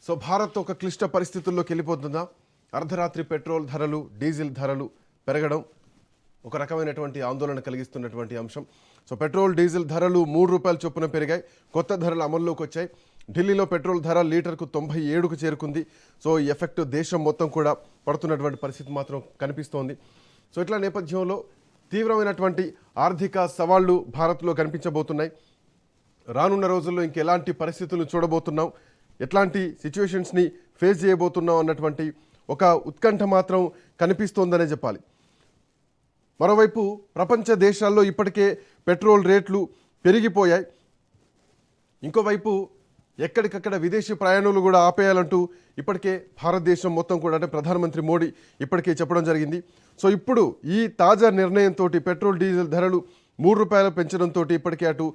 So Bharat ఒక క్లిష్ట పరిస్థితుల్లోకి వెళ్ళిపోతుందా? అర్ధరాత్రి పెట్రోల్ ధరలు, డీజిల్ ధరలు పెరగడం ఒక రకమైనటువంటి ఆందోళన కలిగిస్తున్నటువంటి అంశం. సో పెట్రోల్, డీజిల్ ధరలు 3 రూపాయల చొప్పున పెరిగాయి. కొత్త ధరలు అమల్లోకి వచ్చాయి. ఢిల్లీలో పెట్రోల్ ధర లీటర్కు 97కు చేరుకుంది. సో ఈ ఎఫెక్ట్ దేశం మొత్తం కూడా పడుతున్నటువంటి పరిస్థితి మాత్రం కనిపిస్తోంది. సో ఇట్లా నేపథ్యంలో తీవ్రమైనటువంటి ఆర్థిక సవాళ్లు భారత్లో కనిపించబోతున్నాయి. రానున్న రోజుల్లో ఇంకెలాంటి పరిస్థితులు చూడబోతున్నాం, ఎట్లాంటి సిచ్యువేషన్స్ని ఫేస్ చేయబోతున్నాం అన్నటువంటి ఒక ఉత్కంఠ మాత్రం కనిపిస్తోందనే చెప్పాలి. మరోవైపు ప్రపంచ దేశాల్లో ఇప్పటికే పెట్రోల్ రేట్లు పెరిగిపోయాయి. ఇంకోవైపు ఎక్కడికక్కడ విదేశీ ప్రయాణాలు కూడా ఆపేయాలంటూ ఇప్పటికే భారతదేశం మొత్తం కూడా అంటే ప్రధానమంత్రి మోడీ ఇప్పటికే చెప్పడం జరిగింది. సో ఇప్పుడు ఈ తాజా నిర్ణయంతో పెట్రోల్, డీజిల్ ధరలు 3 రూపాయలు పెంచడంతో ఇప్పటికే అటు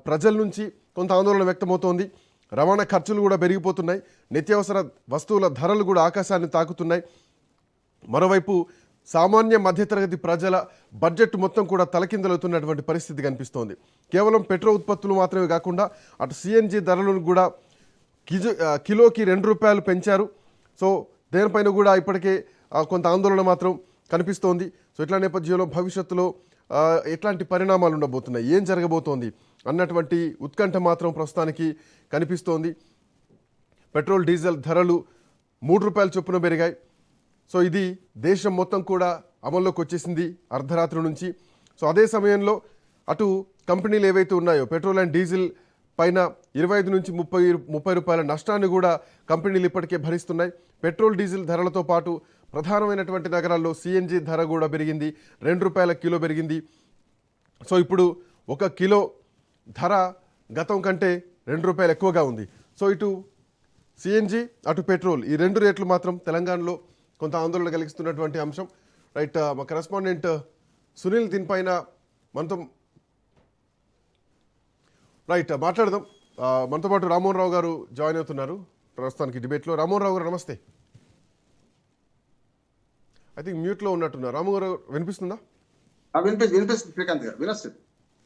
ప్రజల నుంచి కొంత ఆందోళన వ్యక్తమవుతోంది. రవాణా ఖర్చులు కూడా పెరిగిపోతున్నాయి. నిత్యావసర వస్తువుల ధరలు కూడా ఆకాశాన్ని తాకుతున్నాయి. మరోవైపు సామాన్య మధ్యతరగతి ప్రజల బడ్జెట్ మొత్తం కూడా తలకిందలవుతున్నటువంటి పరిస్థితి కనిపిస్తోంది. కేవలం పెట్రోల్ ఉత్పత్తులు మాత్రమే కాకుండా అటు సిఎన్జి ధరలను కూడా కిలోకి 2 రూపాయలు పెంచారు. సో దేనిపైన కూడా ఇప్పటికే కొంత ఆందోళన మాత్రం కనిపిస్తోంది. సో ఇట్లా నేపథ్యంలో భవిష్యత్తులో ఎట్లాంటి పరిణామాలు ఉండబోతున్నాయి, ఏం జరగబోతోంది అన్నటువంటి ఉత్కంఠ మాత్రం ప్రస్తుతానికి కనిపిస్తోంది. పెట్రోల్, డీజిల్ ధరలు 3 రూపాయల చొప్పున పెరిగాయి. సో ఇది దేశం మొత్తం కూడా అమల్లోకి వచ్చేసింది అర్ధరాత్రి నుంచి. సో అదే సమయంలో అటు కంపెనీలు ఏవైతే ఉన్నాయో పెట్రోల్ అండ్ డీజిల్ పైన 25 నుంచి 30 రూపాయల నష్టాన్ని కూడా కంపెనీలు ఇప్పటికే భరిస్తున్నాయి. పెట్రోల్, డీజిల్ ధరలతో పాటు ప్రధానమైనటువంటి నగరాల్లో సిఎన్జి ధర కూడా పెరిగింది. 2 రూపాయల కిలో పెరిగింది. సో ఇప్పుడు 1 కిలో ధర గతం కంటే 2 రూపాయలు ఎక్కువగా ఉంది. సో ఇటు సిఎన్జి, అటు పెట్రోల్, ఈ 2 రేట్లు మాత్రం తెలంగాణలో కొంత ఆందోళన కలిగిస్తున్నటువంటి అంశం. రైట్, మా కరెస్పాండెంట్ సునీల్ దీనిపైన మనతో మాట్లాడదాం. మనతో పాటు రామ్మోహన్ రావు గారు జాయిన్ అవుతున్నారు ప్రస్తుతానికి డిబేట్లో. రామ్మోహన్ రావు గారు నమస్తే. ఐ థింక్ మ్యూట్లో ఉన్నట్టున్నారు. రామ్మోహన్ రావు వినిపిస్తుందా?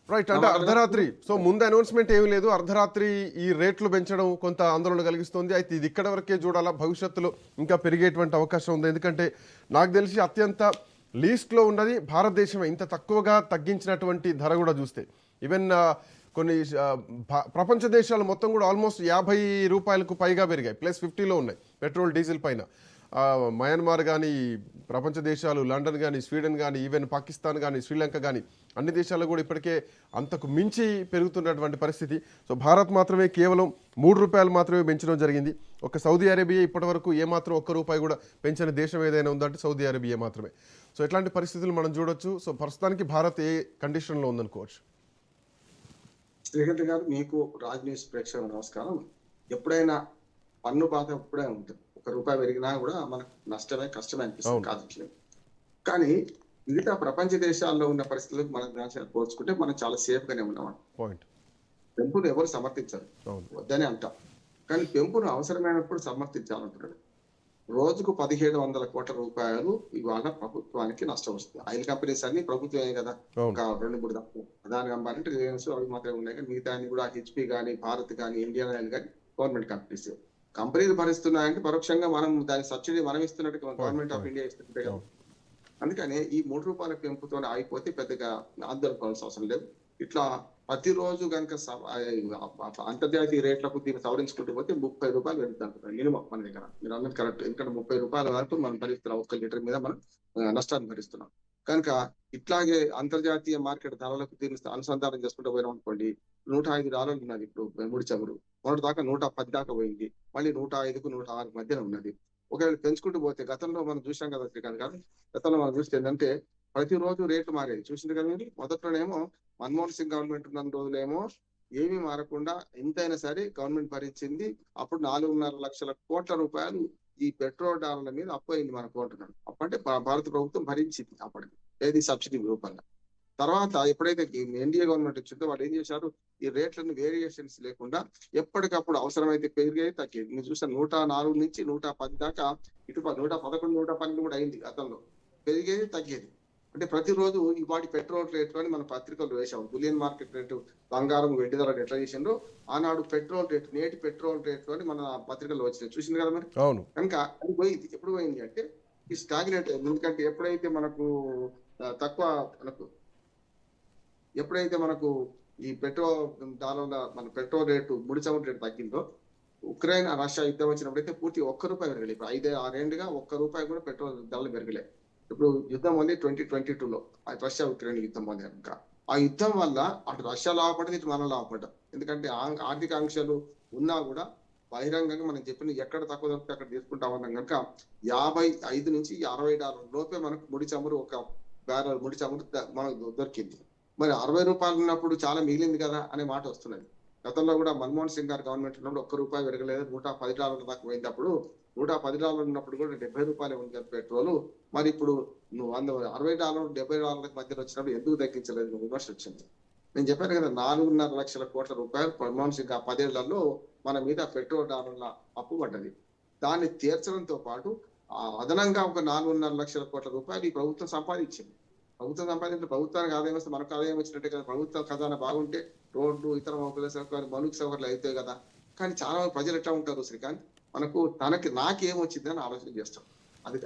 రైట్, అంటే అర్ధరాత్రి, సో ముందు అనౌన్స్మెంట్ ఏమీ లేదు, అర్ధరాత్రి ఈ రేట్లు పెంచడం కొంత ఆందోళన కలిగిస్తుంది. అయితే ఇది ఇక్కడ వరకే చూడాలా, భవిష్యత్తులో ఇంకా పెరిగేటువంటి అవకాశం ఉంది? ఎందుకంటే నాకు తెలిసి అత్యంత లీస్ట్లో ఉన్నది భారతదేశమే. ఇంత తక్కువగా తగ్గించినటువంటి ధర కూడా చూస్తే ఈవెన్ కొన్ని ప్రపంచ దేశాలు మొత్తం కూడా ఆల్మోస్ట్ 50 రూపాయలకు పైగా పెరిగాయి, +50లో ఉన్నాయి పెట్రోల్, డీజిల్ పైన. మయన్మార్ కానీ, ప్రపంచ దేశాలు, లండన్ కానీ, స్వీడన్ కానీ, ఈవెన్ పాకిస్తాన్ కానీ, శ్రీలంక కానీ అన్ని దేశాల్లో కూడా ఇప్పటికే అంతకు మించి పెరుగుతున్నటువంటి పరిస్థితి. సో భారత్ మాత్రమే కేవలం 3 రూపాయలు మాత్రమే పెంచడం జరిగింది. ఒక సౌదీ అరేబియా ఇప్పటి వరకు ఏమాత్రం 1 రూపాయి కూడా పెంచని దేశం ఏదైనా ఉందంటే సౌదీ అరేబియా మాత్రమే. సో ఇట్లాంటి పరిస్థితులు మనం చూడొచ్చు. సో ప్రస్తుతానికి భారత్ ఏ కండిషన్లో ఉందనుకోవచ్చు? శ్రీకాంత్ గారు, మీకు రాజ్ న్యూస్ ప్రేక్షకుల నమస్కారం. ఎప్పుడైనా పన్ను బాధ ఎప్పుడే ఉంటుంది. 1 రూపాయి పెరిగినా కూడా మనకు నష్టమే, కష్టమే అనిపిస్తుంది, కాదు. కానీ మిగతా ప్రపంచ దేశాల్లో ఉన్న పరిస్థితులకు మనం పోల్చుకుంటే మనం చాలా సేఫ్ గానే ఉన్నాం. పెంపును ఎవరు సమర్థించరు, వద్దని అంటాం. కానీ పెంపును అవసరమైనప్పుడు సమర్థించాలంటున్నాడు. రోజుకు 1700 కోట్ల రూపాయలు ఇవాళ ప్రభుత్వానికి నష్టం వస్తుంది. ఆయిల్ కంపెనీస్ అన్ని ప్రభుత్వమే కదా, ఒక 2-3 తక్కువ దానికి అమ్మాలంటే రిలయన్స్ అవి మాత్రమే ఉన్నాయి. కానీ మిగతా కూడా హెచ్పి కానీ, భారత్ కానీ, ఇండియన్ ఆయిల్ కానీ గవర్నమెంట్ కంపెనీస్. కంపెనీలు భరిస్తున్నాయంటే పరోక్షంగా మనం దాని సబ్సిడీ మనం ఇస్తున్నట్టు గవర్నమెంట్ ఆఫ్ ఇండియా ఇస్తుంటే కదా. అందుకని ఈ 3 రూపాయల పెంపుతో ఆగిపోతే పెద్దగా ఆందోళన పడాల్సిన అవసరం లేదు. ఇట్లా ప్రతిరోజు కనుక అంతర్జాతీయ రేట్లకు దీన్ని సవరించుకుంటూ పోతే 30 రూపాయలు పెరుగుతుంటారు మినిమం మన దగ్గర. మీరు అన్నది కరెక్ట్. ఎందుకంటే 30 రూపాయల వరకు మనం భరిస్తున్నాం, 1 లీటర్ మీద మనం నష్టాన్ని భరిస్తున్నాం. కనుక ఇట్లాగే అంతర్జాతీయ మార్కెట్ ధరలకు దీన్ని అనుసంధానం చేసుకుంటూ పోయినాం అనుకోండి, $105 ఉన్నది ఇప్పుడు ముడి చమురు. మొన్నటి దాకా 110 దాకా పోయింది. మళ్ళీ 105కు 106 మధ్యన ఉన్నది. ఒకవేళ పెంచుకుంటూ పోతే గతంలో మనం చూసాం కదా శ్రీకాంత్ గారు, గతంలో మనం చూస్తే ఏంటంటే ప్రతిరోజు రేట్లు మారేది చూసింది కదా మీరు. మొదట్లోనేమో మన్మోహన్ సింగ్ గవర్నమెంట్ ఉన్న రోజులేమో ఏమీ మారకుండా ఎంతైనా సరే గవర్నమెంట్ భరించింది. అప్పుడు 4.5 లక్షల కోట్ల రూపాయలు ఈ పెట్రోల్ డాలర్ల మీద అప్పు అయింది మన కోర్టున్నాడు. అప్పంటే భారత ప్రభుత్వం భరించింది అప్పటికి, ఏది సబ్సిడీ రూపంగా. తర్వాత ఎప్పుడైతే ఎన్డీఏ గవర్నమెంట్ వచ్చిందో వాళ్ళు ఏం చేశారు, ఈ రేట్లను వేరియేషన్స్ లేకుండా ఎప్పటికప్పుడు అవసరమైతే పెరిగేది, తగ్గేది. మీరు చూస్తే 104 నుంచి 110 దాకా, ఇటు 111, 112 కూడా అయింది గతంలో. పెరిగేది, తగ్గేది. అంటే ప్రతిరోజు ఇవాటి పెట్రోల్ రేట్లు అని మన పత్రికలు వేసాం. బులియన్ మార్కెట్ రేటు, బంగారం, వెండి ధరలు ఎట్లా చేసిండ్రో ఆనాడు పెట్రోల్ రేటు, నేటి పెట్రోల్ రేట్లు అని మన పత్రికల్లో వచ్చినాయి. చూసింది కదా మరి. అవును. కనుక అది పోయింది. ఎప్పుడు పోయింది అంటే ఈ స్టాగ్నేట్ అయింది. ఎందుకంటే ఎప్పుడైతే మనకు తక్కువ ఎప్పుడైతే మనకు ఈ పెట్రోల్ డాలర్ల మన పెట్రోల్ రేటు, ముడి చమురు రేటు తగ్గిందో, ఉక్రెయిన్ రష్యా యుద్ధం వచ్చినప్పుడైతే పూర్తి ₹1 పెరగలేదు. ఇప్పుడు 5-6 ₹1 కూడా పెట్రోల్ ధరలు పెరగలేదు. ఇప్పుడు యుద్ధం ఉంది 2022లో రష్యా ఉక్రెయిన్ యుద్ధం ఉంది కనుక ఆ యుద్ధం వల్ల అటు రష్యా లాభపడ్డది, ఇటు మనం లాభపడ్డాం. ఎందుకంటే ఆర్థిక ఆంక్షలు ఉన్నా కూడా బహిరంగంగా మనం చెప్పిన ఎక్కడ తక్కువ దొరికితే అక్కడ తీసుకుంటా ఉన్నాం కనుక $55 నుంచి $60 లోపే మనకు ముడి చమురు, ఒక బ్యారల్ ముడి చమురు మనకు దొరికింది. మరి ₹60 ఉన్నప్పుడు చాలా మిగిలింది కదా అనే మాట వస్తున్నది. గతంలో కూడా మన్మోహన్ సింగ్ గారు గవర్నమెంట్ ఉన్నప్పుడు ₹1 పెరగలేదు, $110 దాకా పోయినప్పుడు, $110 ఉన్నప్పుడు కూడా ₹70 ఉంది పెట్రోల్. మరి ఇప్పుడు నువ్వు $60 $70 మధ్యలో వచ్చినప్పుడు ఎందుకు తగ్గించలేదు విమర్శ వచ్చింది. నేను చెప్పాను కదా, 4.5 లక్షల కోట్ల రూపాయలు మన్మోహన్ సింగ్ ఆ 10 ఏళ్లలో మన మీద పెట్రోల్ డాలర్ల అప్పు పడ్డది. దాన్ని తీర్చడంతో పాటు అదనంగా ఒక 4.5 లక్షల కోట్ల రూపాయలు ఈ ప్రభుత్వం సంపాదించింది. ప్రభుత్వానికి ఆదాయం వస్తే మనకు ఆదాయం వచ్చినట్టే కదా. ప్రభుత్వ ఖజానా బాగుంటే రోడ్లు, ఇతర మౌలిక సౌకర్యాలు, మౌలిక సౌకర్యాలు అవుతాయి కదా. కానీ చాలా మంది ప్రజలు ఎట్లా ఉంటారు శ్రీకాంత్, మనకు నాకేమొచ్చింది అని ఆలోచన చేస్తాం. అది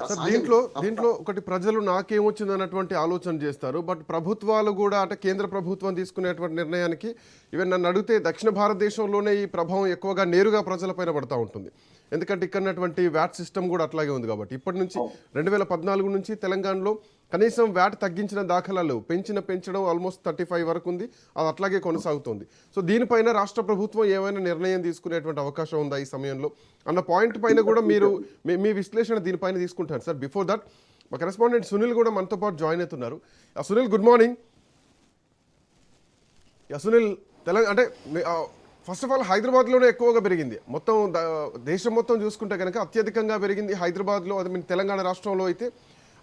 దీంట్లో ఒకటి, ప్రజలు నాకేమొచ్చింది అన్నటువంటి ఆలోచన చేస్తారు. బట్ ప్రభుత్వాలు కూడా, అంటే కేంద్ర ప్రభుత్వం తీసుకునేటువంటి నిర్ణయానికి ఈవెన్ నన్ను అడిగితే దక్షిణ భారతదేశంలోనే ఈ ప్రభావం ఎక్కువగా నేరుగా ప్రజలపైన పడతా ఉంటుంది. ఎందుకంటే ఇక్కడటువంటి వ్యాట్ సిస్టమ్ కూడా అట్లాగే ఉంది కాబట్టి. ఇప్పటి నుంచి 2014 నుంచి తెలంగాణలో కనీసం వ్యాట్ తగ్గించిన దాఖలాలు, పెంచడం ఆల్మోస్ట్ 35 వరకు ఉంది. అది అట్లాగే కొనసాగుతుంది. సో దీనిపైన రాష్ట్ర ప్రభుత్వం ఏమైనా నిర్ణయం తీసుకునేటువంటి అవకాశం ఉందా ఈ సమయంలో అన్న పాయింట్ పైన కూడా మీరు మీ విశ్లేషణ దీనిపైన తీసుకుంటారు సార్. బిఫోర్ దట్ మా కరెస్పాండెంట్ సునీల్ కూడా మనతో పాటు జాయిన్ అవుతున్నారు. Sunil, good morning. సునీల్, అంటే ఫస్ట్ ఆఫ్ ఆల్ హైదరాబాద్లోనే ఎక్కువగా పెరిగింది. మొత్తం దేశం మొత్తం చూసుకుంటే కనుక అత్యధికంగా పెరిగింది హైదరాబాద్లో, అది తెలంగాణ రాష్ట్రంలో అయితే.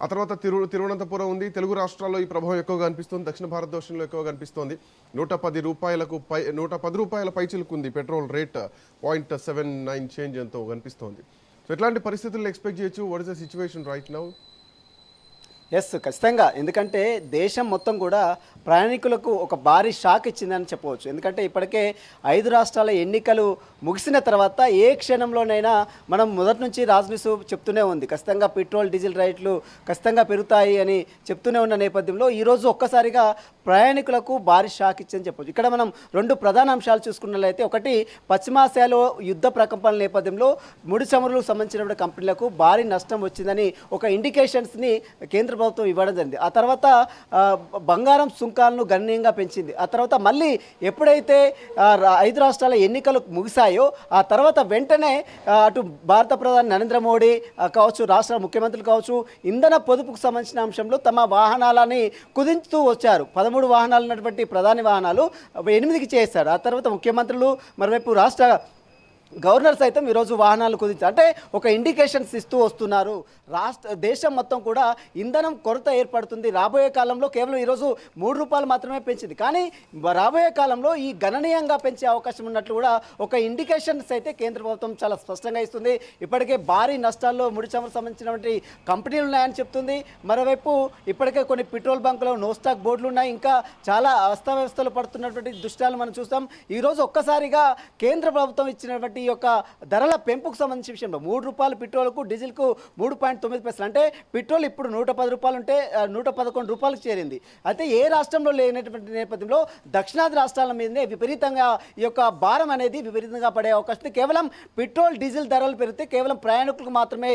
ఆ తర్వాత తిరువనంతపురం ఉంది. తెలుగు రాష్ట్రాల్లో ఈ ప్రభావం ఎక్కువగా అనిపిస్తుంది, దక్షిణ భారతదేశంలో ఎక్కువగా అనిపిస్తుంది. ₹110 పైచిలుకు ఉంది పెట్రోల్ రేట్, 0.79 చేంజ్ ఎంతో కనిపిస్తోంది. సో ఎట్లాంటి పరిస్థితుల్లో ఎక్స్పెక్ట్ చేయొచ్చు? What is the situation right now? Yes, ఖచ్చితంగా. ఎందుకంటే దేశం మొత్తం కూడా ప్రయాణికులకు ఒక భారీ షాక్ ఇచ్చిందని చెప్పవచ్చు. ఎందుకంటే ఇప్పటికే 5 రాష్ట్రాల ఎన్నికలు ముగిసిన తర్వాత ఏ క్షణంలోనైనా మనం మొదటి నుంచి రాజ్ చెప్తూనే ఉంది, ఖచ్చితంగా పెట్రోల్, డీజిల్ రేట్లు ఖచ్చితంగా పెరుగుతాయి అని చెప్తూనే ఉన్న నేపథ్యంలో ఈరోజు ఒక్కసారిగా ప్రయాణికులకు భారీ షాక్ ఇచ్చిందని చెప్పవచ్చు. ఇక్కడ మనం 2 ప్రధాన అంశాలు చూసుకున్నట్లయితే, ఒకటి పశ్చిమాసియాలో యుద్ధ ప్రకంపనల నేపథ్యంలో ముడి చమురులకు సంబంధించిన కంపెనీలకు భారీ నష్టం వచ్చిందని ఒక ఇండికేషన్స్ని కేంద్ర ప్రభుత్వం ఇవ్వడం జరిగింది. ఆ తర్వాత బంగారం సుంకాలను గణనీయంగా పెంచింది. ఆ తర్వాత మళ్ళీ ఎప్పుడైతే 5 రాష్ట్రాల ఎన్నికలు ముగిశాయో ఆ తర్వాత వెంటనే అటు భారత ప్రధాని నరేంద్ర మోడీ కావచ్చు, రాష్ట్ర ముఖ్యమంత్రులు కావచ్చు, ఇంధన పొదుపుకు సంబంధించిన అంశంలో తమ వాహనాలని కుదించుతూ వచ్చారు. 13 వాహనాలు ఉన్నటువంటి ప్రధాని వాహనాలు 8కి చేశారు. ఆ తర్వాత ముఖ్యమంత్రులు, మరోవైపు రాష్ట్ర గవర్నర్ సైతం ఈరోజు వాహనాలు కుదించారు. అంటే ఒక ఇండికేషన్స్ ఇస్తూ వస్తున్నారు. దేశం మొత్తం కూడా ఇంధనం కొరత ఏర్పడుతుంది. రాబోయే కాలంలో కేవలం ఈరోజు ₹3 మాత్రమే పెంచింది, కానీ రాబోయే కాలంలో ఈ గణనీయంగా పెంచే అవకాశం ఉన్నట్లు కూడా ఒక ఇండికేషన్స్ అయితే కేంద్ర ప్రభుత్వం చాలా స్పష్టంగా ఇస్తుంది. ఇప్పటికే భారీ నష్టాల్లో ముడి చమురు సంబంధించినటువంటి కంపెనీలు ఉన్నాయని చెప్తుంది. మరోవైపు ఇప్పటికే కొన్ని పెట్రోల్ బంకులో నో స్టాక్ బోర్డులు ఉన్నాయి. ఇంకా చాలా అస్తవ్యవస్థలు పడుతున్నటువంటి దృశ్యాలు మనం చూస్తాం. ఈరోజు ఒక్కసారిగా కేంద్ర ప్రభుత్వం ఇచ్చినటువంటి ఈ యొక్క ధరల పెంపుకు సంబంధించిన విషయంలో ₹3 పెట్రోల్కు, డీజిల్కు 3.9 అంటే పెట్రోల్ ఇప్పుడు ₹110 ఉంటే ₹111 చేరింది. అయితే ఏ రాష్ట్రంలో లేనటువంటి నేపథ్యంలో దక్షిణాది రాష్ట్రాల మీదనే విపరీతంగా ఈ యొక్క భారం అనేది విపరీతంగా పడే అవకాశం ఉంది. కేవలం పెట్రోల్, డీజిల్ ధరలు పెరిగితే కేవలం ప్రయాణికులకు మాత్రమే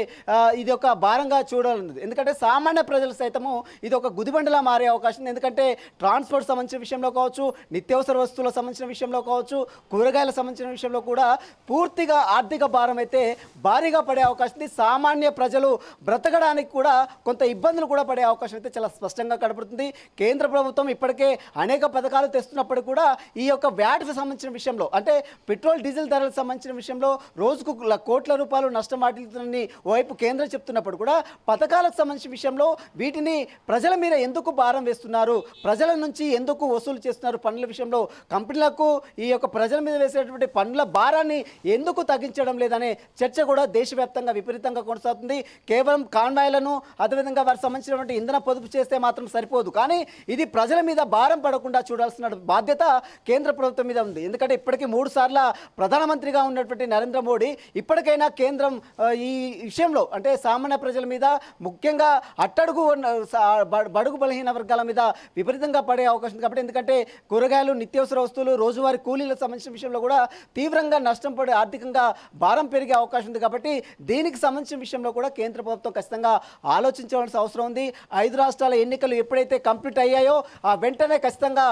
ఇది ఒక భారంగా చూడాలన్నది. ఎందుకంటే సామాన్య ప్రజలు సైతము ఇది ఒక గుదిబండలా మారే అవకాశం ఉంది. ఎందుకంటే ట్రాన్స్పోర్ట్ సంబంధించిన విషయంలో కావచ్చు, నిత్యావసర వస్తువులకు సంబంధించిన విషయంలో కావచ్చు, కూరగాయలకు సంబంధించిన విషయంలో కూడా పూర్తిగా ఆర్థిక భారం అయితే భారీగా పడే అవకాశం ఉంది. సామాన్య ప్రజలు బ్రతకడానికి కూడా కొంత ఇబ్బందులు కూడా పడే అవకాశం అయితే చాలా స్పష్టంగా కనబడుతుంది. కేంద్ర ప్రభుత్వం ఇప్పటికే అనేక పథకాలు తెస్తున్నప్పుడు కూడా ఈ యొక్క వ్యాట్కి సంబంధించిన విషయంలో, అంటే పెట్రోల్, డీజిల్ ధరలకు సంబంధించిన విషయంలో రోజుకు కోట్ల రూపాయలు నష్టం వాటిల్తుందని ఓవైపు కేంద్రం చెప్తున్నప్పుడు కూడా పథకాలకు సంబంధించిన విషయంలో వీటిని ప్రజల మీద ఎందుకు భారం వేస్తున్నారు, ప్రజల నుంచి ఎందుకు వసూలు చేస్తున్నారు పన్నుల విషయంలో, కంపెనీలకు ఈ యొక్క ప్రజల మీద వేసేటువంటి పన్నుల భారాన్ని ఎందుకు తగ్గించడం లేదనే చర్చ కూడా దేశవ్యాప్తంగా విపరీతంగా కొనసాగుతుంది. కేవలం కాన్వాయ్లను అదేవిధంగా వారికి సంబంధించినటువంటి ఇంధన పొదుపు చేస్తే మాత్రం సరిపోదు, కానీ ఇది ప్రజల మీద భారం పడకుండా చూడాల్సిన బాధ్యత కేంద్ర ప్రభుత్వం మీద ఉంది. ఎందుకంటే ఇప్పటికీ 3 సార్ల ప్రధానమంత్రిగా ఉన్నటువంటి నరేంద్ర మోడీ ఇప్పటికైనా కేంద్రం ఈ విషయంలో అంటే సామాన్య ప్రజల మీద, ముఖ్యంగా అట్టడుగు బడుగు బలహీన వర్గాల మీద విపరీతంగా పడే అవకాశం ఉంది. కాబట్టి ఎందుకంటే కూరగాయలు, నిత్యావసర వస్తువులు, రోజువారీ కూలీలకు సంబంధించిన విషయంలో కూడా తీవ్రంగా నష్టం పడి ఆర్థికంగా భారం పెరిగే అవకాశం ఉంది. కాబట్టి దీనికి సంబంధించిన విషయంలో కూడా కేంద్ర ప్రభుత్వం ఖచ్చితంగా ఆలోచించవలసిన అవసరం ఉంది. 5 రాష్ట్రాల ఎన్నికలు ఎప్పుడైతే కంప్లీట్ అయ్యాయో ఆ వెంటనే ఖచ్చితంగా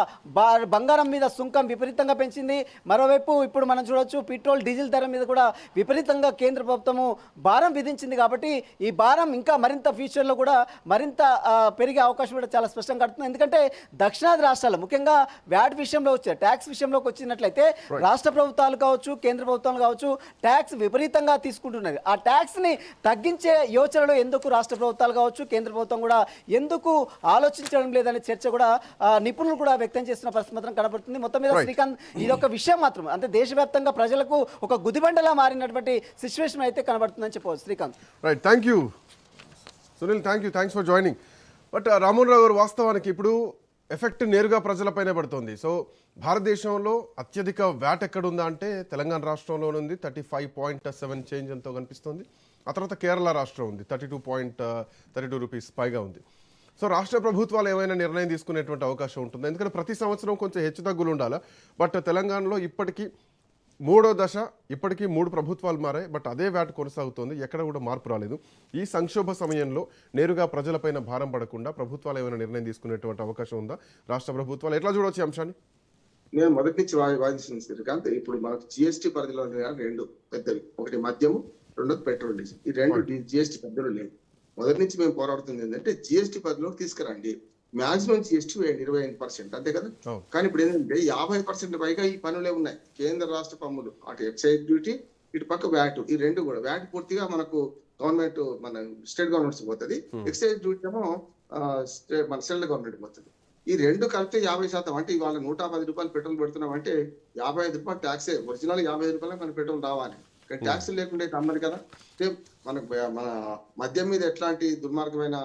బంగారం మీద సుంకం విపరీతంగా పెంచింది. మరోవైపు ఇప్పుడు మనం చూడొచ్చు పెట్రోల్, డీజిల్ ధర మీద కూడా విపరీతంగా కేంద్ర ప్రభుత్వము భారం విధించింది. కాబట్టి ఈ భారం ఇంకా మరింత ఫ్యూచర్లో కూడా మరింత పెరిగే అవకాశం కూడా చాలా స్పష్టంగా కడుతుంది. ఎందుకంటే దక్షిణాది రాష్ట్రాలు ముఖ్యంగా వ్యాట్ విషయంలో వచ్చే ట్యాక్స్ విషయంలోకి వచ్చినట్లయితే రాష్ట్ర ప్రభుత్వాలు కావచ్చు, కేంద్ర ప్రభుత్వాలు కావచ్చు ట్యాక్స్ విపరీతంగా తీసుకుంటున్నది. ఆ ట్యాక్స్ని తగ్గించే యోచనలో ఎందుకు రాష్ట్ర ప్రభుత్వాలు కావచ్చు, కేంద్ర ప్రభుత్వం కూడా ఎందుకు ఆలోచించడం లేదనే చర్చ కూడా నిపుణులు కూడా వ్యక్తం చేస్తున్న పరిస్థితి మాత్రం కనబడుతుంది. మొత్తం మీద శ్రీకాంత్, ఇది ఒక విషయం మాత్రం అంటే దేశవ్యాప్తంగా ప్రజలకు ఒక గుదిబండలా మారినటువంటి సిచ్యువేషన్ అయితే కనబడుతుందని చెప్పవచ్చు. Srikanth, right, thank you Sunil, thanks for joining. But Rammohan Rao garu, వాస్తవానికి ఇప్పుడు ఎఫెక్ట్ నేరుగా ప్రజలపైనే పడుతుంది. సో భారతదేశంలో అత్యధిక వ్యాట్ ఎక్కడుందా అంటే తెలంగాణ రాష్ట్రంలోనే ఉంది, 35.7 చేంజ్ ఎంతో కనిపిస్తుంది. ఆ తర్వాత కేరళ రాష్ట్రం ఉంది, 32.32 రూపీస్ పైగా ఉంది. సో రాష్ట్ర ప్రభుత్వాలు ఏమైనా నిర్ణయం తీసుకునేటువంటి అవకాశం ఉంటుంది, ఎందుకంటే ప్రతి సంవత్సరం కొంచెం హెచ్చుతగ్గులు ఉండాలి. బట్ తెలంగాణలో ఇప్పటికీ 3వ దశ, ఇప్పటికీ 3 ప్రభుత్వాలు మారాయి, బట్ అదే వ్యాట్ కొనసాగుతోంది, ఎక్కడ కూడా మార్పు రాలేదు. ఈ సంక్షోభ సమయంలో నేరుగా ప్రజలపైన భారం పడకుండా ప్రభుత్వాలు ఏమైనా నిర్ణయం తీసుకునేటువంటి అవకాశం ఉందా? రాష్ట్ర ప్రభుత్వాలు ఎట్లా చూడవచ్చు ఈ అంశాన్ని? నేను మొదటి నుంచి వాదిస్తుంది శ్రీకాంత్. ఇప్పుడు మనకు జిఎస్టీ పరిధిలో 2 పెద్దవి, ఒకటి మద్యము, రెండోది పెట్రోల్, డీజిల్. ఈ 2 జిఎస్టీ పరిధిలో లేవు. మొదటి నుంచి మేము పోరాడుతుంది ఏంటంటే జిఎస్టీ పరిధిలోకి తీసుకురండి, మాక్సిమం జిఎస్టీ 25%, అంతే కదా. కానీ ఇప్పుడు ఏంటంటే 50% పైగా ఈ పనులే ఉన్నాయి. కేంద్ర రాష్ట్ర పన్నులు, అటు ఎక్సైజ్ డ్యూటీ, ఇటు పక్క వ్యాట్, ఈ 2 కూడా. వ్యాట్ పూర్తిగా మనకు గవర్నమెంట్, మన స్టేట్ గవర్నమెంట్స్ పోతుంది. ఎక్సైజ్ డ్యూటీ ఏమో మన సెంట్రల్ గవర్నమెంట్ పోతుంది. ఈ 2 కలిపితే 50%. అంటే ఇవాళ 110 రూపాయలు పెట్రోల్ పెడుతున్నాం అంటే 55 రూపాయలు ట్యాక్సే. ఒరిజినల్ 55 రూపాయలు మన పెట్రోల్ రావాలి, కానీ ట్యాక్స్ లేకుండా అయితే అమ్మదు కదా. అంటే మనకు మన మద్యం మీద ఎట్లాంటి దుర్మార్గమైన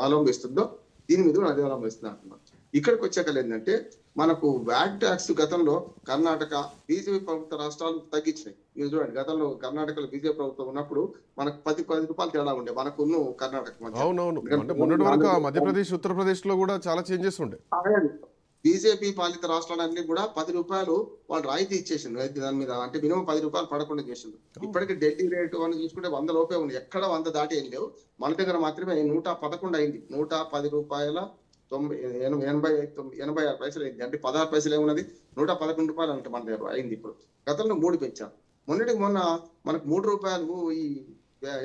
అవలంబిస్తుందో దీని మీద కూడా అదే అవలంబిస్తున్నారు అంటున్నారు. ఇక్కడికి వచ్చాక ఏంటంటే మనకు వ్యాట్ ట్యాక్స్ గతంలో కర్ణాటక, బీజేపీ ప్రభుత్వ రాష్ట్రాలు తగ్గించినాయి. మీరు చూడండి, గతంలో కర్ణాటకలో బీజేపీ ప్రభుత్వం ఉన్నప్పుడు మనకు 10 రూపాయలు తేడా ఉండే మనకు కర్ణాటక మధ్య. అవునవును, అంటే మొన్నటి వరకు మధ్యప్రదేశ్, ఉత్తరప్రదేశ్ లో కూడా చాలా చేంజెస్ ఉండే. బీజేపీ పాలిత రాష్ట్రాలన్నీ కూడా 10 రూపాయలు వాళ్ళు రాయితీ ఇచ్చేసిండు దాని మీద. అంటే మినిమం 10 రూపాయలు పడకుండా చేసిండు. ఇప్పటికీ ఢిల్లీ రేటు అని చూసుకుంటే 100 లోపే ఉంది, ఎక్కడ 100 దాటి ఏం లేవు. మన దగ్గర మాత్రమే 111 అయింది. 110 రూపాయల 86 పైసలు అయింది. అంటే 16 పైసలు ఏమున్నది, 111 రూపాయలు అంటే మన దగ్గర అయింది. ఇప్పుడు గతంలో 3 పెంచారు. మొన్న మనకు 3 రూపాయలు ఈ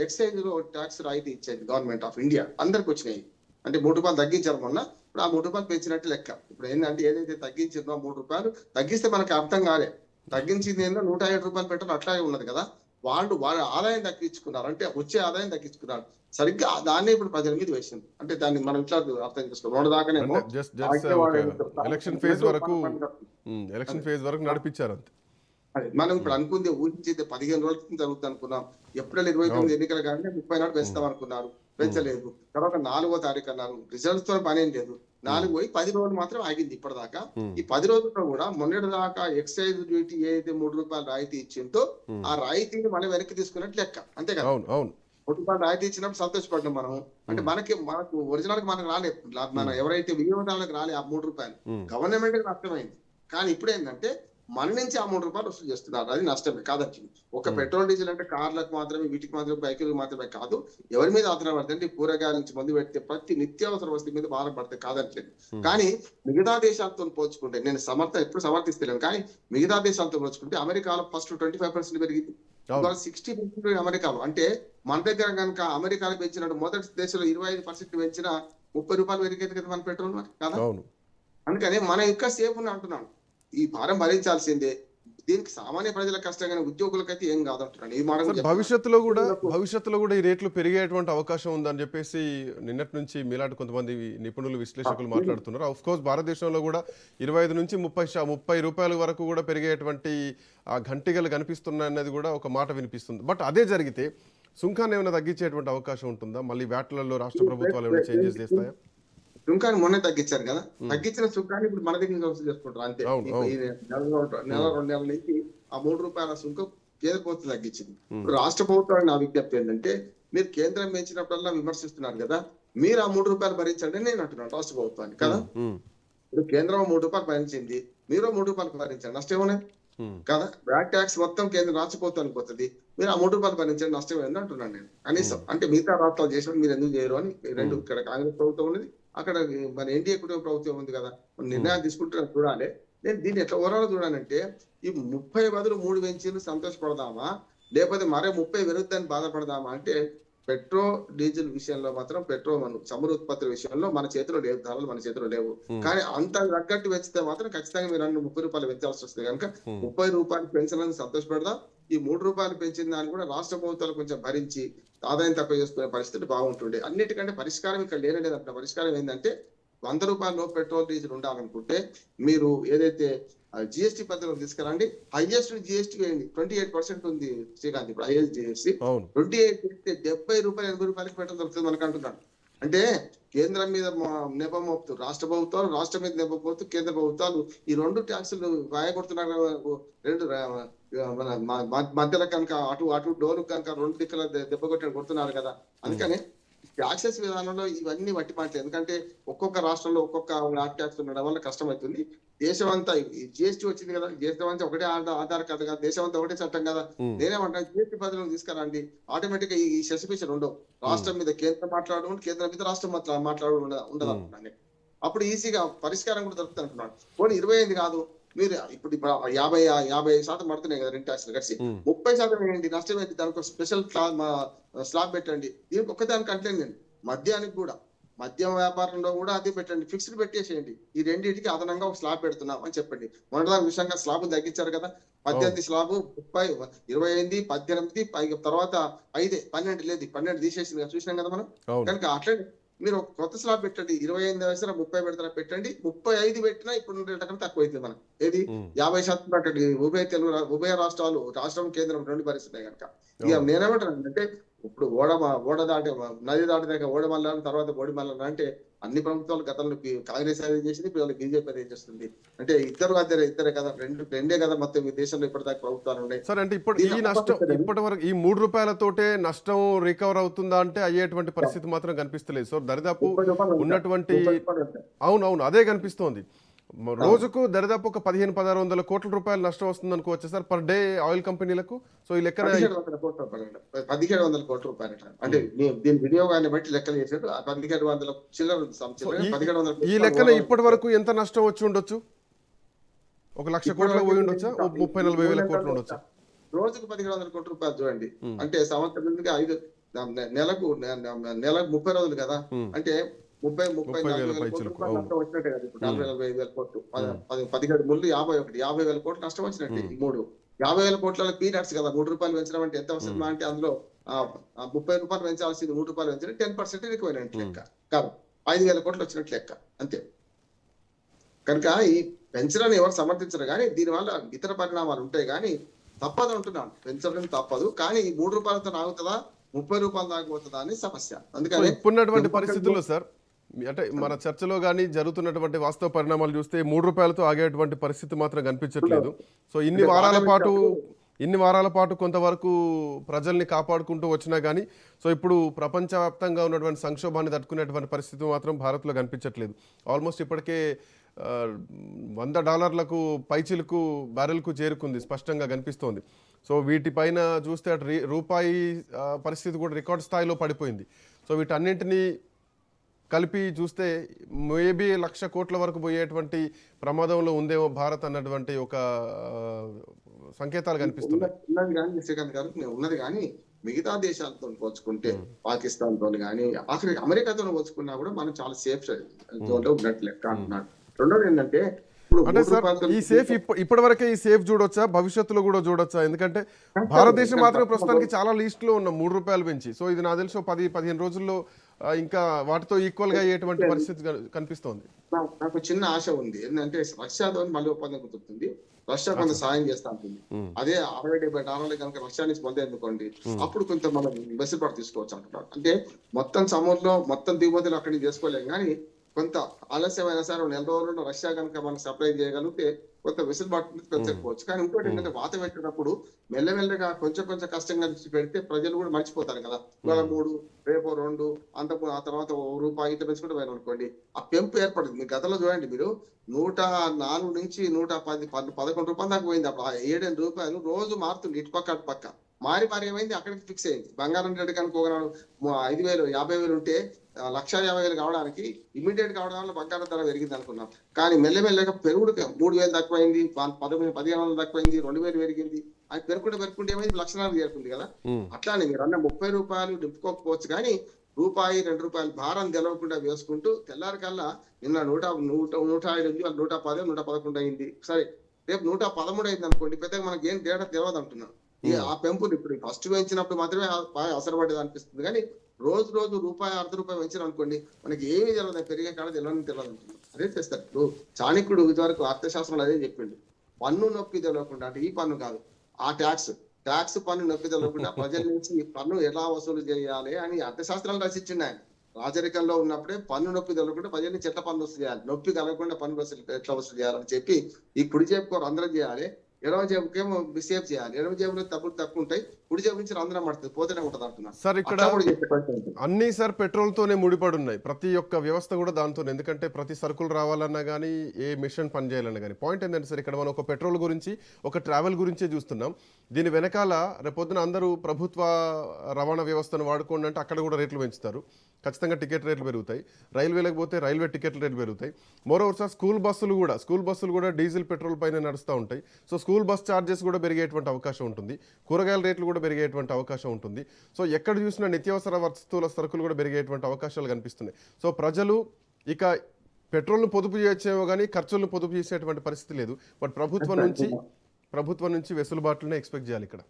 ఎక్సైజ్ లో ట్యాక్స్ రాయితీ ఇచ్చేది గవర్నమెంట్ ఆఫ్ ఇండియా, అందరికి వచ్చినాయి. అంటే 3 రూపాయలు తగ్గించారు మొన్న, ఇప్పుడు ఆ 3 రూపాయలు పెంచినట్టు లెక్క. ఇప్పుడు ఏంటంటే ఏదైతే తగ్గించిందో 3 రూపాయలు తగ్గిస్తే మనకి అర్థం కాలే. తగ్గించింది ఏందో 107 రూపాయలు పెట్టడం అట్లాగే ఉన్నది కదా. వాళ్ళ ఆదాయం తగ్గించుకున్నారు, అంటే వచ్చే ఆదాయం తగ్గించుకున్నారు. సరిగ్గా దాన్ని ఇప్పుడు ప్రజల మీద వేసింది. అంటే దాన్ని మనం ఇట్లా అర్థం చేసుకోవాలి. దాకానేమో ఎలక్షన్ ఫేజ్ వరకు నడిపించారు అంతే. మనం ఇప్పుడు అనుకుంది, ఊహించింది 15 రోజుల క్రితం జరుగుతుంది అనుకున్నాం. ఏప్రిల్ 29 ఎన్నికలు కానీ 30 నాడు పెంచుతాం అనుకున్నారు, పెంచలేదు. తర్వాత 4వ తారీఖు అన్నారు, రిజల్ట్స్ తో పని ఏం లేదు. 4 పోయి 10 రోజులు మాత్రం ఆగింది ఇప్పటిదాకా. ఈ 10 రోజుల్లో కూడా మొన్నటి దాకా ఎక్సైజ్ డ్యూటీ ఏదైతే 3 రూపాయలు రాయితీ ఇచ్చిందో ఆ రాయితీని మనం వెనక్కి తీసుకున్నట్టు లెక్క, అంతే కదా. 3 రూపాయలు రాయితీ ఇచ్చినప్పుడు సంతోషపడ్డాం మనం. అంటే మనకు ఒరిజినల్ కి మనకు రాలేదు, మన ఎవరైతే వినియోగదారులకు రాలే ఆ 3 రూపాయలు, గవర్నమెంట్ నష్టమైంది. కానీ ఇప్పుడు ఏంటంటే మన నుంచి ఆ 3 రూపాయలు వసూలు చేస్తున్నారు, అది నష్టమే కాదండి. ఒక పెట్రోల్ డీజిల్ అంటే కార్లకు మాత్రమే, వీటికి మాత్రమే, బైకులకు మాత్రమే కాదు, ఎవరి మీద ఆధార పడుతుంది. కూరగాయల నుంచి మందు పెడితే ప్రతి నిత్యావసర వస్తువు మీద భారం పడతాయి, కాదట్లేదు. కానీ మిగతా దేశాలతో పోల్చుకుంటే, నేను ఎప్పుడు సమర్థిస్తలేను, కానీ మిగతా దేశాలతో పోల్చుకుంటే అమెరికాలో ఫస్ట్ 25% పెరిగింది, 60% అమెరికాలో. అంటే మన దగ్గర కనుక అమెరికాలో పెంచినట్టు మొదటి దేశంలో 25% పెంచిన 30 రూపాయలు పెరిగేది కదా మన పెట్రోల్ కదా. అందుకని మనం ఇంకా సేఫ్ అని అంటున్నాను. ఈ భారం భరించాల్సిందే. దీనికి సామాన్య ప్రజల కష్టం కానీ ఉద్యోగులకైతే ఏం కాదంటున్నాను ఈ మాట సార్ చెప్తున్నా. భవిష్యత్తులో కూడా ఈ రేట్లు పెరిగేటువంటి అవకాశం ఉందని చెప్పేసి నిన్నటి నుంచి మీలాంటి కొంతమంది నిపుణులు విశ్లేషకులు మాట్లాడుతున్నారు. ఆఫ్ కోర్స్ భారతదేశంలో కూడా 25 నుంచి 30 రూపాయల వరకు కూడా పెరిగేటువంటి ఆ ఘంటిగలు కనిపిస్తున్నాయన్నది కూడా ఒక మాట వినిపిస్తుంది. బట్ అదే జరిగితే సుంకాన్ని ఏమైనా తగ్గించేటువంటి అవకాశం ఉంటుందా? మళ్ళీ వ్యాట్లలో రాష్ట్ర ప్రభుత్వాలు ఏమైనా చేంజెస్ చేస్తాయా? సుంకాన్ని మొన్నే తగ్గించారు కదా, తగ్గించిన సుంకాన్ని ఇప్పుడు మన దగ్గర నుంచి వసూలు చేసుకుంటారు అంతే. ఈ నెల 2 నెలల నుంచి ఆ 3 రూపాయల సుంకం కేంద్ర ప్రభుత్వం తగ్గించింది. ఇప్పుడు రాష్ట్ర ప్రభుత్వానికి నా విజ్ఞప్తి ఏంటంటే, మీరు కేంద్రం పెంచినప్పుడల్లా విమర్శిస్తున్నారు కదా, మీరు ఆ 3 రూపాయలు భరించండి నేను అంటున్నాను రాష్ట్ర ప్రభుత్వానికి కదా. ఇప్పుడు కేంద్రం 3 రూపాయలు భరించింది, మీరు 3 రూపాయలు భరించండి, నష్టం ఏమన్నా కదా. బ్యాక్ ట్యాక్స్ మొత్తం కేంద్రం రాష్ట్ర ప్రభుత్వానికి పోతుంది, మీరు ఆ 3 రూపాయలు భరించండి, నష్టం ఏంది అంటున్నాను నేను. కనీసం అంటే మిగతా రాష్ట్రాలు చేసినప్పుడు మీరు ఎందుకు చేయరు అని. రెండు ఇక్కడ కాంగ్రెస్ ప్రభుత్వం ఉన్నది, అక్కడ మన ఎన్డీఏ కుటుంబ ప్రభుత్వం ఉంది కదా, నిర్ణయాలు తీసుకుంటున్నారు చూడాలి. నేను దీన్ని ఎట్లా ఓవరాల్ చూడాలంటే, ఈ 30 బదులు 3 పెంచిలు సంతోషపడదామా, లేకపోతే మరే 30 విరుద్ధాన్ని బాధపడదామా అంటే, పెట్రోల్ డీజిల్ విషయంలో మాత్రం పెట్రోల్ మన చమురు ఉత్పత్తుల విషయంలో మన చేతిలో లేవు, ధరలు మన చేతిలో లేవు. కానీ అంత తగ్గట్టు పెంచితే మాత్రం ఖచ్చితంగా మీరు 30 రూపాయలు పెంచాల్సి వస్తుంది కనుక 30 రూపాయలు పెంచాలని సంతోషపడదాం. ఈ 3 రూపాయలు పెంచిన దాన్ని కూడా రాష్ట్ర ప్రభుత్వాలు కొంచెం భరించి ఆదాయం తక్కువ చేసుకునే పరిస్థితి బాగుంటుండే. అన్నిటికంటే పరిష్కారం ఇక్కడ లేదంటే, పరిష్కారం ఏంటంటే 100 రూపాయలు పెట్రోల్ డీజిల్ ఉండాలనుకుంటే మీరు ఏదైతే జిఎస్టీ పద్ధతిలో తీసుకురండి, హైయెస్ట్ జిఎస్టీ వేయండి. 28% ఉంది శ్రీకాంత్ ఇప్పుడు హైయెస్ట్ జిఎస్టీ 28 70 రూపాయలు 80 రూపాయలకి పెట్రోల్ దొరుకుతుంది మనకు అంటున్నాడు. అంటే కేంద్రం మీద నెపం మోపుతూ రాష్ట్ర ప్రభుత్వాలు, రాష్ట్రం మీద నెపం మోపుతూ కేంద్ర ప్రభుత్వాలు ఈ 2 ట్యాక్సులు వాయగొడుతున్నారు. 2 మన మధ్యలో కనుక అటు డోలు కనుక 2 దిక్కుల దెబ్బ కొడుతున్నారు కదా. అందుకని ట్యాక్సెస్ విధానంలో ఇవన్నీ వట్టి మాటలు. ఎందుకంటే ఒక్కొక్క రాష్ట్రంలో ఒక్కొక్క ట్యాక్స్ ఉండడం వల్ల కష్టం అవుతుంది. దేశం అంతా జిఎస్టీ వచ్చింది కదా, దేశం అంతా ఒకటే ఆధార్ కార్డు కదా, దేశం అంతా ఒకటే చట్టం కదా. నేనేమంటాను, జిఎస్టీ పద్ధతిలో తీసుకురండి, ఆటోమేటిక్ గా ఈ సస్పెన్షన్ ఉండవు. రాష్ట్రం మీద కేంద్రం మాట్లాడడం, కేంద్రం మీద రాష్ట్రం మాట్లాడడం ఉండదు అనుకున్నాను. అప్పుడు ఈజీగా పరిష్కారం కూడా దొరుకుతుంది అనుకున్నాను. పోనీ 25 కాదు, మీరు ఇప్పుడు 50% పడుతున్నాయి కదా 2 ట్యాక్స్లు కలిసి, 30% వేయండి, నష్టం ఏంటి, దానికి స్పెషల్ స్లాబ్ పెట్టండి. దీనికి ఒక్కదానికి అంటే నేను మద్యానికి కూడా, మద్యం వ్యాపారంలో కూడా అది పెట్టండి, ఫిక్స్డ్ పెట్టేసేయండి. ఈ రెండింటికి అదనంగా ఒక స్లాబ్ పెడుతున్నాం అని చెప్పండి. మొన్నదాని విషయంగా స్లాబ్ తగ్గించారు కదా, 18 స్లాబ్ 30, 28, 18 తర్వాత 5, 12 లేదు, 12 తీసేసింది చూసినాం కదా మనం. కనుక అట్లే మీరు ఒక కొత్త స్లాబ్ పెట్టండి, 25 వేస్తారా 30 పెడతారా పెట్టండి, 35 పెట్టినా ఇప్పుడు కన్నా తక్కువ అవుతుంది మనకు. ఏది 50% పెట్టండి. ఉభయ రాష్ట్రాలు, రాష్ట్రం కేంద్రం 2 పరిస్థితున్నాయి కనుక. ఇక నేనేమంటాను అంటే, ఇప్పుడు ఓడ దాటి నది దాటినాక ఓడమల్ల, తర్వాత బోడిమల్ల అంటే అన్ని ప్రభుత్వాలు గతంలో కాంగ్రెస్ ఏం చేసింది, ఇప్పుడు బీజేపీ ఏం చేస్తుంది అంటే ఇద్దరే కదా, రెండే కదా మొత్తం ఈ దేశంలో ఇప్పటిదాకా ప్రభుత్వాలు ఉన్నాయి. సరే, అంటే ఇప్పటి వరకు ఈ 3 రూపాయలతోటే నష్టం రికవర్ అవుతుందా అంటే అయ్యేటువంటి పరిస్థితి మాత్రం కనిపిస్తలేదు. సో దరిదాపు ఉన్నటువంటి అవునవును అదే కనిపిస్తోంది. రోజుకు దరిదాపు ఒక 1500-1600 కోట్ల రూపాయలు నష్టం వస్తుంది అనుకోవచ్చు సార్ పర్ డే ఆయిల్ కంపెనీలకు. సో ఈ లెక్కన 1700 కోట్ల రూపాయలు అంటే దీని వినియోగాన్ని బట్టి లెక్కలు చేశారు. 1700 చిల్లర. ఈ లెక్కన ఇప్పటి వరకు ఎంత నష్టం వచ్చి ఉండొచ్చు? 1,00,000 కోట్లు పోయి ఉండొచ్చా? 30-40 వేల కోట్లు ఉండొచ్చా? రోజుకు 1700 కోట్ల రూపాయలు చూడండి. అంటే సంవత్సరం నెలకు 30 రోజులు కదా, అంటే 30-40 వేల కోట్లు నష్టం వచ్చినట్టే కదా. ఇప్పుడు 40-45 వేల కోట్లు, 17 ముళ్ళు 50 వేల కోట్లు నష్టం వచ్చినట్టే. ఈ 50 వేల కోట్ల పీరియడ్స్ కదా. 3 రూపాయలు పెంచడం అంటే ఎంత వస్తుంది అంటే, అందులో 30 రూపాయలు పెంచాల్సింది 3 రూపాయలు పెంచడం 10% ఎక్కువ లెక్క కాదు, 5,000 కోట్లు వచ్చినట్టు లెక్క అంతే. కనుక ఈ పెంచడాన్ని ఎవరు సమర్థించరు, కానీ దీనివల్ల ఇతర పరిణామాలు ఉంటాయి. కానీ తప్పదు అంటున్నాను, పెంచడం తప్పదు. కానీ ఈ 3 రూపాయలతో ఆగుతుందా, 30 రూపాయలు దాకపోతుందా అని సమస్య. అందుకని ఇప్పుడున్నటువంటి పరిస్థితుల్లో సార్, అంటే మన చర్చలో కానీ జరుగుతున్నటువంటి వాస్తవ పరిణామాలు చూస్తే 3 రూపాయలతో ఆగేటువంటి పరిస్థితి మాత్రం కనిపించట్లేదు. సో ఇన్ని వారాల పాటు కొంతవరకు ప్రజల్ని కాపాడుకుంటూ వచ్చినా కానీ, సో ఇప్పుడు ప్రపంచవ్యాప్తంగా ఉన్నటువంటి సంక్షోభాన్ని తట్టుకునేటువంటి పరిస్థితి మాత్రం భారత్లో కనిపించట్లేదు. ఆల్మోస్ట్ ఇప్పటికే $100 పైచిలకు బ్యారెల్కు చేరుకుంది, స్పష్టంగా కనిపిస్తోంది. సో వీటిపైన చూస్తే అటు రూపాయి పరిస్థితి కూడా రికార్డ్ స్థాయిలో పడిపోయింది. సో వీటన్నింటినీ కలిపి చూస్తే మేబీ 1,00,000 కోట్ల వరకు పోయేటువంటి ప్రమాదంలో ఉందేమో భారత్ అన్నటువంటి ఒక సంకేతాలు కనిపిస్తున్నాయి. ఉన్నది కానీ మిగతా దేశాలతో పోల్చుకుంటే, పాకిస్తాన్ తో కానీ ఆఖరికి అమెరికాతో పోల్చుకున్నా కూడా మనం చాలా సేఫ్ జోన్లో ఉన్నట్టు లెక్క అంటున్నాడు. రెండోది ఏంటంటే, ఇప్పుడు అంటే 3 సార్ రూపాయలతో ఈ సేఫ్ ఇప్పటి వరకే ఈ సేఫ్ చూడొచ్చా, భవిష్యత్తులో కూడా చూడొచ్చా? ఎందుకంటే భారతదేశం మాత్రమే ప్రస్తుతానికి చాలా లీస్ట్ లో ఉన్నాం 3 రూపాయలు పెంచి. సో ఇది నాకు తెలిసి 10-15 రోజుల్లో ఇంకా వాటితో ఈక్వల్ గా అయ్యేటువంటి పరిస్థితి కనిపిస్తోంది. నాకు చిన్న ఆశ ఉంది. ఏంటంటే రష్యాతో మళ్ళీ ఒప్పందం కుదురుతుంది, రష్యా కొంత సాయం చేస్తా ఉంటుంది. అదే $60-70 కనుక రష్యా నుంచి పొందేందుకోండి, అప్పుడు కొంత మనం వెసులుబాటు తీసుకోవచ్చు అంటున్నారు. అంటే మొత్తం సముద్రంలో మొత్తం దిగుమతులు అక్కడికి చేసుకోలేం, కానీ కొంత ఆలస్యమైన సరే 2 నెల రోజుల్లో రష్యా కనుక మనం సప్లై చేయగలిగితే కొంత వెసులుబాటు పెంచకపోవచ్చు. కానీ ఇంకోటి ఏంటంటే వాత పెట్టినప్పుడు మెల్లమెల్లగా కొంచెం కొంచెం కష్టంగా పెడితే ప్రజలు కూడా మర్చిపోతారు కదా. ఇవాళ 3, రేపు 2, ఆ తర్వాత ₹1 ఇట్లా పెంచుకుంటే పోయిన అనుకోండి, ఆ పెంపు ఏర్పడుతుంది. మీ గతంలో చూడండి మీరు, 104 నుంచి 110, 11 రూపాయల దాకా పోయింది. అప్పుడు ఆ ₹7 రోజు మారుతుంది, ఇటు పక్క అటు పక్క మారి ఏమైంది, అక్కడికి ఫిక్స్ అయింది. బంగారం రేటు కనుక ఒకనాడు 5,000, 50,000 ఉంటే 1,50,000 కావడానికి ఇమీడియట్ కావడం వల్ల బంగారం ధర పెరిగింది అనుకున్నాం. కానీ మెల్లమెల్లగా పెరుగుడు 3,000 తక్కువైంది, 1500 తక్కువైంది, 2,000 పెరిగింది. అది పెరుగుకుంటే ఏమైంది, లక్షణాలు చేరుకుంది కదా. అట్లానే మీరు అన్న ₹30 నింపుకోకపోవచ్చు, కానీ ₹2-2 భారం తెలవకుండా వేసుకుంటూ తెల్లారి కల్లా నిన్న 105 ఉంది, 110, 111 అయింది. సరే రేపు 113 అయింది అనుకోండి, పెద్దగా మనకి ఏం తేడా తెలియదు అంటున్నాను. ఆ పెంపుని ఇప్పుడు ఫస్ట్ పెంచినప్పుడు మాత్రమే బాగా అసరపడేది అనిపిస్తుంది, కానీ రోజు ₹1-1.5 పెంచిన అనుకోండి, మనకి ఏమీ తెలియదు, పెరిగే కాడ తెలియదు అంటున్నాం. అదే చేస్తారు. ఇప్పుడు చాణక్యుడు ఇదివరకు అర్థశాస్త్రంలో అదే చెప్పిండు, పన్ను నొప్పి తెలియకుండా, అంటే ఈ పన్ను కాదు, ఆ ట్యాక్స్ పన్ను నొప్పి తెలియకుండా ప్రజల నుంచి ఈ పన్ను ఎలా వసూలు చేయాలి అని అర్థశాస్త్రాలు రచించిండు ఆయన. రాజరికంలో ఉన్నప్పుడే పన్ను నొప్పి తెలియకుండా ప్రజల నుంచి ఎట్లా పన్ను వసూలు చేయాలి, నొప్పి కలగకుండా పన్ను ఎట్లా వసూలు చేయాలని చెప్పి ఈ కుడి చెప్పుకోరు అందరం చేయాలి, ఎడమ జేబుకేమో సేఫ్ చేయాలి. ఎడమ జేబులో తప్పులు తక్కువ ఉంటాయి, కుడి జేబు నుంచి రంధ్రం పడుతుంది, పోతేనే ఉంటది అంటున్నారు. సార్ ఇక్కడ అన్ని సార్ పెట్రోల్ తోనే ముడిపడి ఉన్నాయి, ప్రతి ఒక్క వ్యవస్థ కూడా దాంతోనే. ఎందుకంటే ప్రతి సరుకులు రావాలన్నా కానీ, ఏ మిషన్ పని చేయాలన్నా కానీ. పాయింట్ ఏంటంటే సార్, ఇక్కడ మనం ఒక పెట్రోల్ గురించి, ఒక ట్రావెల్ గురించే చూస్తున్నాం. దీని వెనకాల రేపొద్దున అందరూ ప్రభుత్వ రవాణా వ్యవస్థను వాడుకోండి అంటే అక్కడ కూడా రేట్లు పెంచుతారు, ఖచ్చితంగా టికెట్ రేట్లు పెరుగుతాయి. రైల్వేలకు పోతే రైల్వే టికెట్ల రేట్లు పెరుగుతాయి. మోరోవర్ సార్ స్కూల్ బస్సులు కూడా డీజిల్ పెట్రోల్ పైన నడుస్తూ ఉంటాయి. సో స్కూల్ బస్ ఛార్జెస్ కూడా పెరిగేటువంటి అవకాశం ఉంటుంది, కూరగాయల రేట్లు కూడా పెరిగేటువంటి అవకాశం ఉంటుంది. సో ఎక్కడ చూసినా నిత్యావసర వస్తువుల సరుకులు కూడా పెరిగేటువంటి అవకాశాలు కనిపిస్తున్నాయి. సో ప్రజలు ఇక పెట్రోల్ను పొదుపు చేయొచ్చేమో కానీ ఖర్చులను పొదుపు చేసేటువంటి పరిస్థితి లేదు. బట్ ప్రభుత్వం నుంచి వెసులుబాట్లనే ఎక్స్పెక్ట్ చేయాలి. ఇక్కడ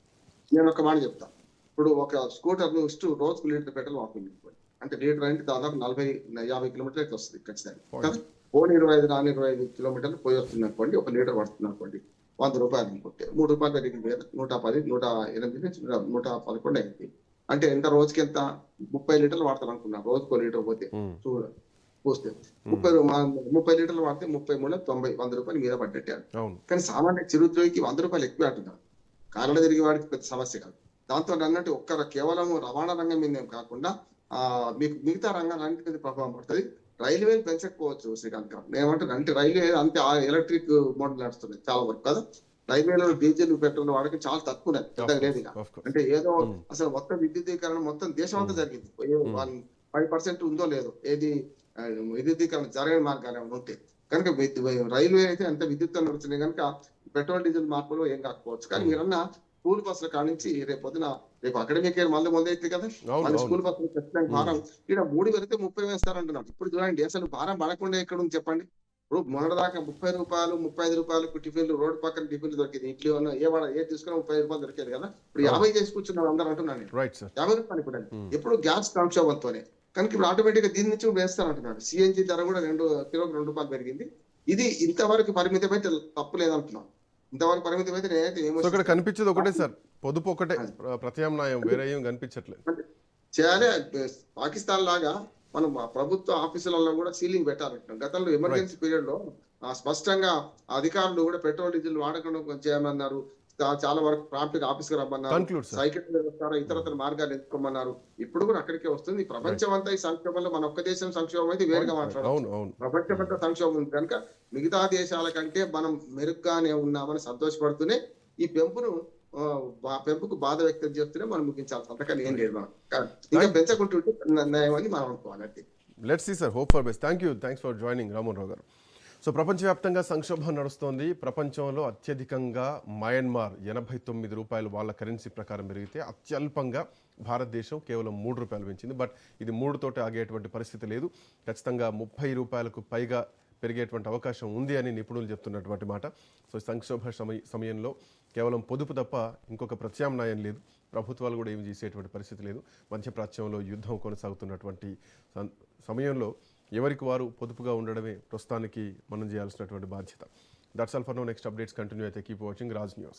నేను ఒక మాట చెప్తా. ఇప్పుడు ఒక స్కూటర్ ను ఇస్తూ రోజుకు లీటర్ పెట్రోల్ వాడుతుంది, అంటే లీటర్ అంటే దాదాపు 40-50 కిలోమీటర్లు అయితే వస్తుంది ఖచ్చితంగా. పోనీ 25 రాని 25 కిలోమీటర్లు పోయి వస్తుంది అనుకోండి, ఒక లీటర్ పడుతుంది అనుకోండి, ₹100 అనుకుంటే ₹3 పెరిగింది, 110, 108, 111 అయింది. అంటే ఎంత రోజుకి ఎంత 30 లీటర్లు వాడతారు అనుకున్నా, రోజుకో లీటర్ పోతే పోస్తే 30 లీటర్లు వాడితే 30×3 90, ₹100 మీద పడ్డట్టారు. కానీ సామాన్య చిరుద్యోగికి ₹100 ఎక్కువ అంటున్నారు. కారణం తిరిగి వాడికి పెద్ద సమస్య కాదు. దాంతో అన్నట్టు కేవలం రవాణా రంగం మీద కాకుండా మీకు మిగతా రంగాలన్నింటి మీద ప్రభావం పడుతుంది. రైల్వేలు పెంచకపోవచ్చు శ్రీకాంత్ గారు, నేనేమంటాను అంటే రైల్వే అంతే ఎలక్ట్రిక్ మోడల్ నడుస్తున్నాయి చాలా వరకు కదా. రైల్వేలో డీజిల్ పెట్రోల్ వాడకం చాలా తక్కువ పెద్దగా లేదు. అంటే ఏదో అసలు మొత్తం విద్యుదీకరణ మొత్తం దేశం అంతా జరిగింది, 5% ఉందో లేదో ఏది విద్యుదీకరణ జరగని మార్గాలు ఏమైనా ఉంటే కనుక రైల్వే అయితే అంత విద్యుత్ నడుస్తున్నాయి కనుక పెట్రోల్ డీజిల్ మార్పులు ఏం కాకపోవచ్చు. కానీ మీరన్నా స్కూల్ బస్సుల కాడ నుంచి రేపు అకాడమిక్ ఇయర్ మళ్ళీ మొదలైతే కదా, మళ్ళీ స్కూల్ బస్సులు ఖచ్చితంగా భారం ఇక్కడ 3 పెరిగితే 30 వేస్తారంటున్నారు. ఇప్పుడు చూడండి అసలు భారం పడకుండా ఎక్కడ ఉంది చెప్పండి. ఇప్పుడు మొన్నటిదాకా ₹30, ₹35 టిఫిన్లు, రోడ్డు పక్కన టిఫిన్లు దొరికింది, ఇడ్లీ ఏ తీసుకున్నా ₹30 దొరికేది కదా. ఇప్పుడు 50 చేసి కూర్చున్నారు అందరూ అంటున్నాను, ₹50 కూడా. ఎప్పుడు గ్యాస్ సంక్షోభంతోనే కనుక ఇప్పుడు ఆటోమేటిక్ గా దీని నుంచి వేస్తారంటున్నాడు. సిఎన్జి ధర కూడా కిలోకి ₹2 పెరిగింది. ఇది ఇంతవరకు పరిమితం అయితే తప్పు లేదంటున్నాను. ఇంతవరకు పరిమితం అయితే ఇక్కడ కనిపించేది ఒకటే సార్, పొదుపు ఒకటే ప్రత్యామ్నాయం, వేరే ఏం కనిపించట్లేదు. చేయాలి. పాకిస్తాన్ లాగా మనం ప్రభుత్వ ఆఫీసులలో కూడా సీలింగ్ పెట్టాలంటున్నాం. గతంలో ఎమర్జెన్సీ పీరియడ్ లో స్పష్టంగా అధికారులు కూడా పెట్రోల్ డీజిల్ వాడకుండా చేయమన్నారు. చాలా వరకు ప్రాంప్ట్ ఆఫీస్ కు రమ్మన్నారు, సైకిల్ వ్యవస్థ ఇతర మార్గాలు ఎంచుకోమన్నారు. ఇప్పుడు కూడా అక్కడికే వస్తుంది. ప్రపంచం అంతా ఈ సంక్షోభంలో మన ఒక్క దేశం సంక్షోభం అయితే వేరుగా మాట్లాడవచ్చు. ప్రపంచం అంతా సంక్షోభం ఉంది కనుక మిగతా దేశాల కంటే మనం మెరుగ్గానే ఉన్నామని సంతోషపడుతూనే ఈ పెంపుకు బాధ వ్యక్తం చేస్తూనే మనం ముగించాల్సి అంతకని ఏం లేదు. మనం ఇంకా పెంచకుంటుంటే నయమని మనం అనుకోవాలి. Let's see sir, hope for best. Thanks for joining Raman Rao garu. So ప్రపంచవ్యాప్తంగా సంక్షోభం నడుస్తోంది. ప్రపంచంలో అత్యధికంగా మయన్మార్ ₹89 వాళ్ళ కరెన్సీ ప్రకారం పెరిగితే, అత్యల్పంగా భారతదేశం కేవలం ₹3 పెంచింది. బట్ ఇది 3 తోటి ఆగేటువంటి పరిస్థితి లేదు. ఖచ్చితంగా ₹30 పైగా పెరిగేటువంటి అవకాశం ఉంది అని నిపుణులు చెప్తున్నటువంటి మాట. సో సంక్షోభ సమయంలో కేవలం పొదుపు తప్ప ఇంకొక ప్రత్యామ్నాయం లేదు. ప్రభుత్వాలు కూడా ఏమి చేసేటువంటి పరిస్థితి లేదు. మధ్యప్రాచ్యంలో యుద్ధం కొనసాగుతున్నటువంటి సమయంలో ఎవరికి వారు పొదుపుగా ఉండడమే ప్రస్తుతానికి మనం చేయాల్సినటువంటి బాధ్యత. That's all for now. Next updates continue అయితే కీప్ వాచింగ్ రాజ్ న్యూస్.